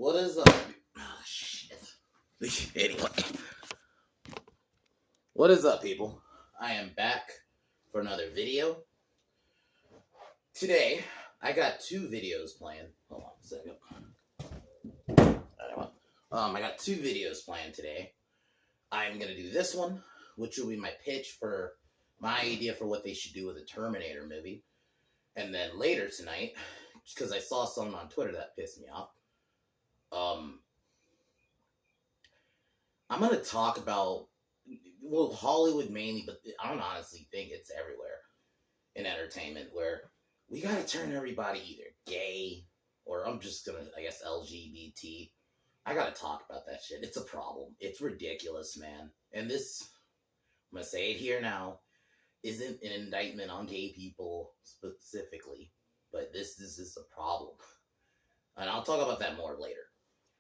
What is up? Oh, shit. Anyway. What is up, people? I am back for another video. Today, I got two videos planned. Hold on a second. I got two videos planned today. I'm going to do this one, which will be my pitch for my idea for what they should do with a Terminator movie. And then later tonight, because I saw something on Twitter that pissed me off, I'm going to talk about, well, Hollywood mainly, but I don't honestly think it's everywhere in entertainment, where we got to turn everybody either gay, or I'm just going to, I guess, LGBT. I got to talk about that shit. It's a problem. It's ridiculous, man. And this, I'm going to say it here now, isn't an indictment on gay people specifically, but this is a problem. And I'll talk about that more later.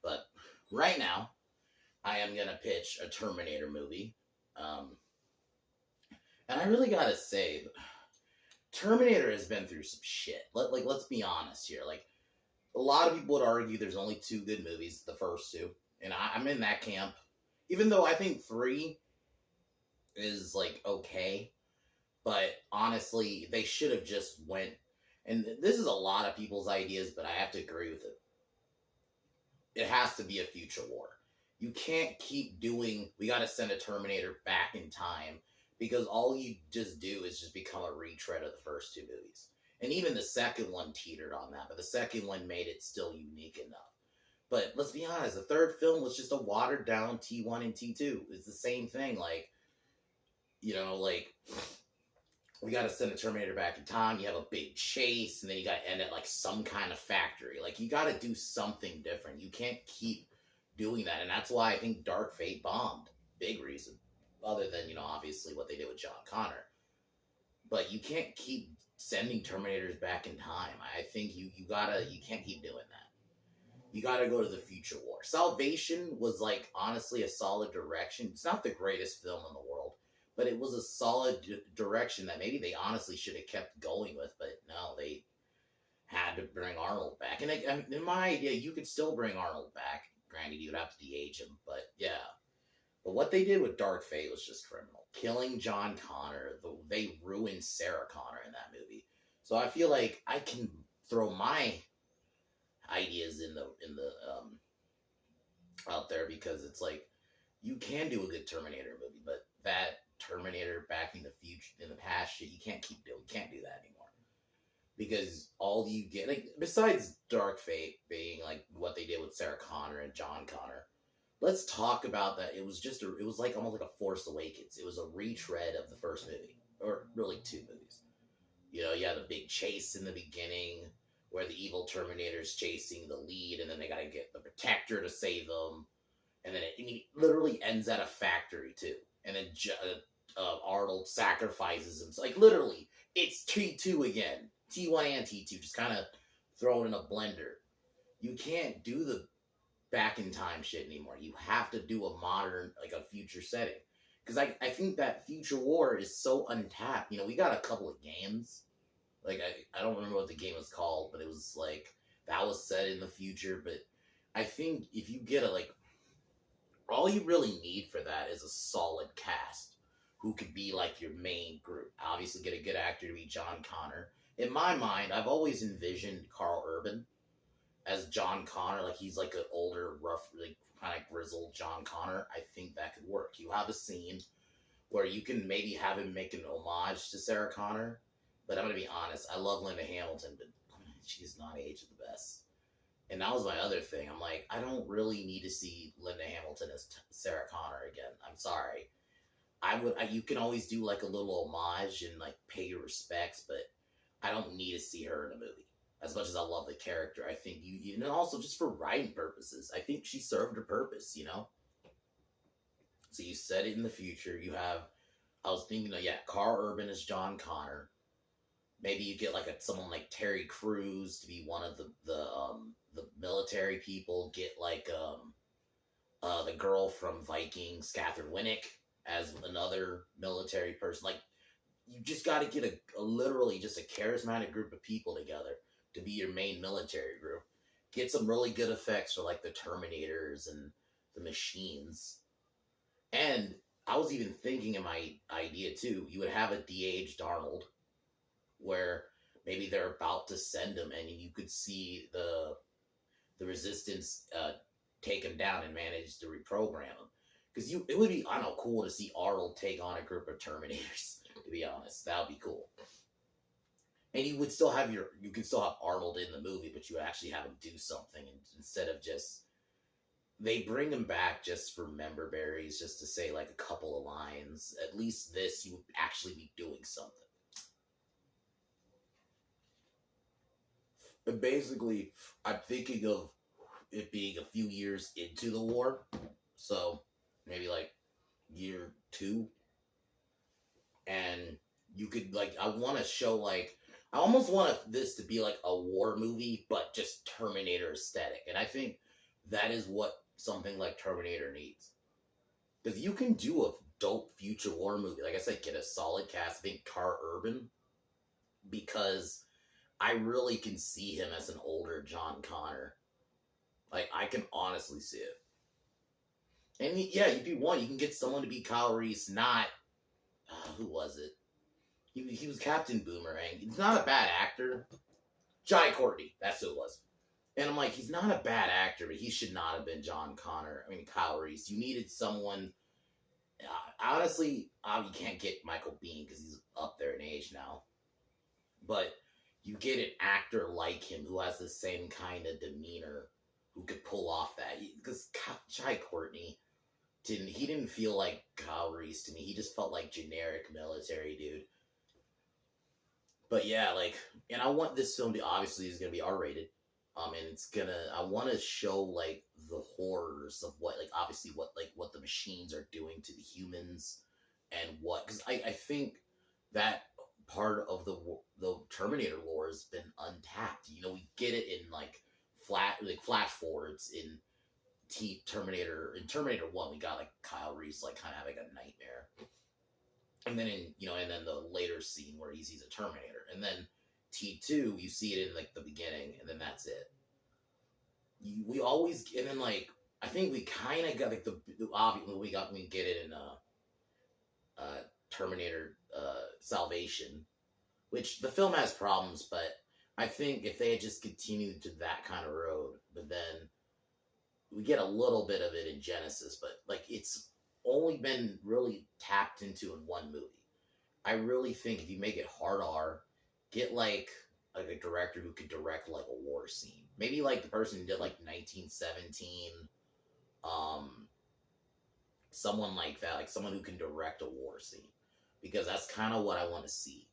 But right now, I am going to pitch a Terminator movie. And I really got to say, Terminator has been through some shit. Let's be honest here. Like, a lot of people would argue there's only two good movies, the first two. And I'm in that camp. Even though I think 3 is, like, okay. But honestly, they should have just went, and this is a lot of people's ideas, but I have to agree with it. It has to be a future war. You can't keep doing, we got to send a Terminator back in time, because all you just do is just become a retread of the first two movies. And even the second one teetered on that, but the second one made it still unique enough. But let's be honest, the third film was just a watered down T1 and T2. It's the same thing, like, you know, like, we got to send a Terminator back in time, you have a big chase, and then you got to end at, like, some kind of factory. Like, you got to do something different. You can't keep doing that, and that's why I think Dark Fate bombed. Big reason. Other than, you know, obviously what they did with John Connor. But you can't keep sending Terminators back in time. I think you can't keep doing that. You gotta go to the future war. Salvation was, like, honestly a solid direction. It's not the greatest film in the world, but it was a solid direction that maybe they honestly should have kept going with, but no, they had to bring Arnold back. And in my idea, you could still bring Arnold back. Granted, you'd have to de-age him, but yeah. But what they did with Dark Fate was just criminal. Killing John Connor, they ruined Sarah Connor in that movie. So I feel like I can throw my ideas in the out there, because it's like, you can do a good Terminator movie, but that Terminator back in the future, in the past shit, you can't keep doing. You can't do that anymore. Because all you get, like, besides Dark Fate being like what they did with Sarah Connor and John Connor, let's talk about that. It was like almost like a Force Awakens. It was a retread of the first movie, or really two movies. You know, you had a big chase in the beginning where the evil Terminator's chasing the lead, and then they gotta get the Protector to save them, and then it literally ends at a factory too. And then Arnold sacrifices him. So, like, literally, it's T2 again. T1 and T2, just kind of throw it in a blender. You can't do the back in time shit anymore. You have to do a modern, like, a future setting. Because I think that future war is so untapped. You know, we got a couple of games. Like, I don't remember what the game was called, but it was like, that was set in the future. But I think if you get all you really need for that is a solid cast who could be like your main group. Obviously get a good actor to be John Connor. In my mind, I've always envisioned Carl Urban as John Connor. Like, he's like an older, rough, like, kind of grizzled John Connor. I think that could work. You have a scene where you can maybe have him make an homage to Sarah Connor. But I'm going to be honest, I love Linda Hamilton, but she's not aged the best. And that was my other thing. I'm like, I don't really need to see Linda Hamilton as Sarah Connor again. I'm sorry. You can always do, like, a little homage and, like, pay your respects, but I don't need to see her in a movie. As much as I love the character, I think and also just for writing purposes, I think she served her purpose, you know? So you set it in the future. You have, I was thinking, Carl Urban is John Connor. Maybe you get, like, someone like Terry Crews to be one of the military people. Get, like, the girl from Vikings, Catherine Winnick, as another military person. Like, you just got to get a literally just a charismatic group of people together to be your main military group. get some really good effects for like the Terminators and the machines. And I was even thinking in my idea too, you would have a de-aged Arnold where maybe they're about to send him and you could see the resistance take him down and manage to reprogram him. Because it would be, I don't know, cool to see Arnold take on a group of Terminators, to be honest. That would be cool. And you would still have you could still have Arnold in the movie, but you would actually have him do something instead of just, they bring him back just for member berries, just to say like a couple of lines. At least this, you would actually be doing something. But basically, I'm thinking of it being a few years into the war. So maybe like year 2. And you could like, I want to show like, I almost want this to be like a war movie, but just Terminator aesthetic. And I think that is what something like Terminator needs. Because you can do a dope future war movie. Like I said, get a solid cast. I think Carl Urban, because I really can see him as an older John Connor. Like, I can honestly see it. And yeah, if you want, you can get someone to be Kyle Reese, not, who was it? He was Captain Boomerang. He's not a bad actor. Jai Courtney, that's who it was. And I'm like, he's not a bad actor, but he should not have been John Connor. I mean, Kyle Reese. You needed someone. Honestly, you can't get Michael Biehn because he's up there in age now. But you get an actor like him who has the same kind of demeanor, who could pull off that. Because Jai Courtney didn't feel like Kyle Reese to me. He just felt like generic military dude. But yeah, like, and I want this film to, obviously is gonna be R-rated. And I want to show like the horrors of what, like, obviously what the machines are doing to the humans, and because I think that part of the Terminator lore has been untapped. You know, we get it in like flash forwards in Terminator. In Terminator 1, we got like Kyle Reese like kind of having a nightmare. And then and then the later scene where he sees a Terminator. And then T2, you see it in like the beginning, and then that's it. We always, and then like, I think we kind of got like we get it in Terminator Salvation, which the film has problems, but I think if they had just continued to that kind of road, but then we get a little bit of it in Genesis, but like it's only been really tapped into in one movie. I really think if you make it hard R, get like a director who could direct like a war scene. Maybe like the person who did like 1917, someone like that, like someone who can direct a war scene, because that's kind of what I want to see.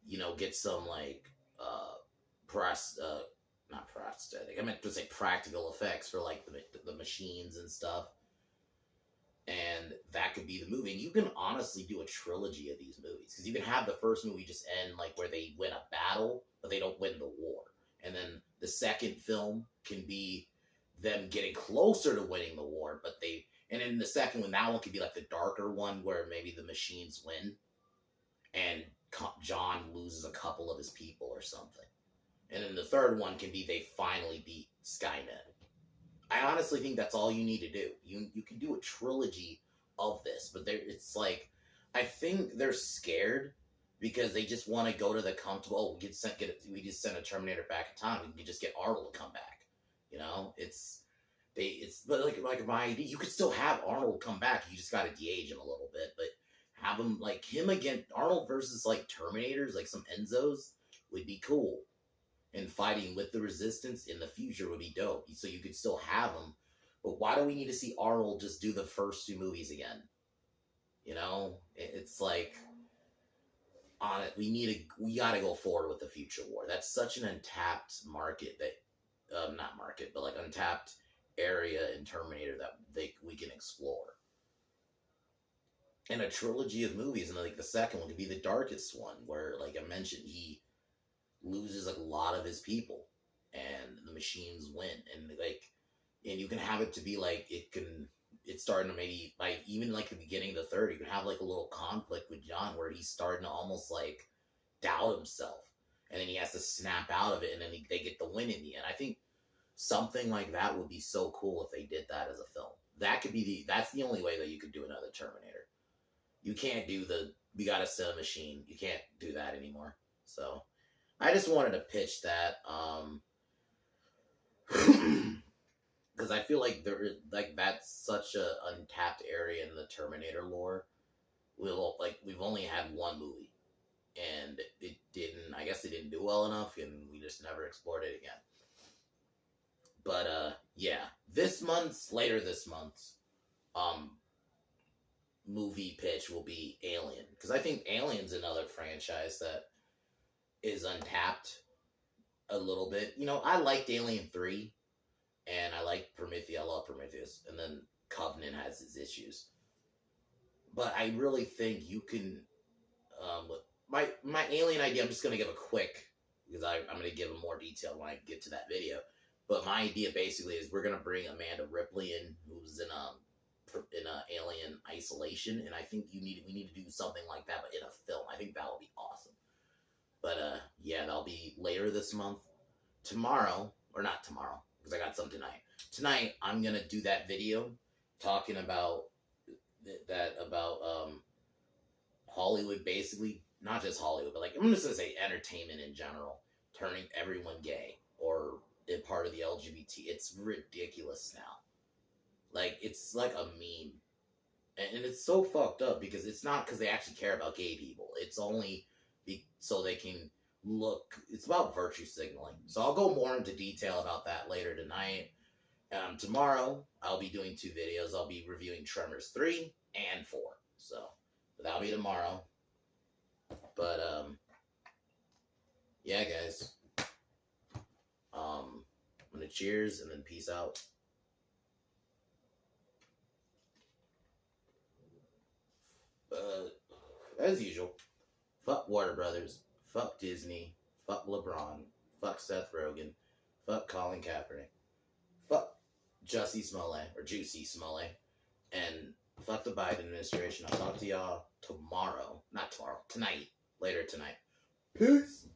You know, get some like not prosthetic. I meant to say practical effects for like the machines and stuff. And that could be the movie. And you can honestly do a trilogy of these movies, because you can have the first movie just end like where they win a battle, but they don't win the war. And then the second film can be them getting closer to winning the war, and then the second one, that one could be like the darker one where maybe the machines win and John loses a couple of his people or something. And then the third one can be they finally beat Skynet. I honestly think that's all you need to do. You can do a trilogy of this, but it's like, I think they're scared because they just want to go to the comfortable. Oh, we just send a Terminator back in time. We can just get Arnold to come back. You know, but like my idea, you could still have Arnold come back. You just got to de-age him a little bit, but have him like him again. Arnold versus like Terminators, like some Enzos, would be cool. And fighting with the Resistance in the future would be dope. So you could still have him. But why do we need to see Arnold just do the first 2 movies again? You know? It's like, we gotta go forward with the future war. That's such an untapped market untapped area in Terminator that we can explore. And a trilogy of movies, and like the second one could be the darkest one, where, like I mentioned, he loses like a lot of his people and the machines win, and you can have it to be like it's starting to maybe like even like the beginning of the third, you can have like a little conflict with John where he's starting to almost like doubt himself, and then he has to snap out of it, and then they get the win in the end. I think something like that would be so cool if they did that as a film. That's the only way that you could do another Terminator. You can't do we gotta sell a machine. You can't do that anymore. So I just wanted to pitch that. Because I feel like that's such a untapped area in the Terminator lore. We've only had one movie, and it didn't. I guess it didn't do well enough, and we just never explored it again. But yeah, later this month's movie pitch will be Alien, because I think Alien's another franchise that is untapped a little bit. You know, I liked Alien 3. And I like Prometheus. I love Prometheus. And then Covenant has its issues. But I really think you can... my Alien idea, I'm just going to give a quick... Because I'm going to give a more detail when I get to that video. But my idea basically is we're going to bring Amanda Ripley in, who's in Alien Isolation. And I think we need to do something like that, but in a film. I think that would be awesome. But yeah, that'll be later this month. Tomorrow, or not tomorrow, because I got some tonight. Tonight, I'm going to do that video talking about Hollywood, basically, not just Hollywood, but like, I'm just going to say entertainment in general, turning everyone gay or a part of the LGBT. It's ridiculous now. Like, it's like a meme. And it's so fucked up because it's not because they actually care about gay people. It's only so they can look. It's about virtue signaling. So I'll go more into detail about that later tonight. Tomorrow, I'll be doing 2 videos. I'll be reviewing Tremors 3 and 4. So that'll be tomorrow. But, yeah, guys. I'm going to cheers and then peace out. As usual, fuck Warner Brothers, fuck Disney, fuck LeBron, fuck Seth Rogen, fuck Colin Kaepernick, fuck Juicy Smollett, and fuck the Biden administration. I'll talk to y'all tonight, later tonight. Peace!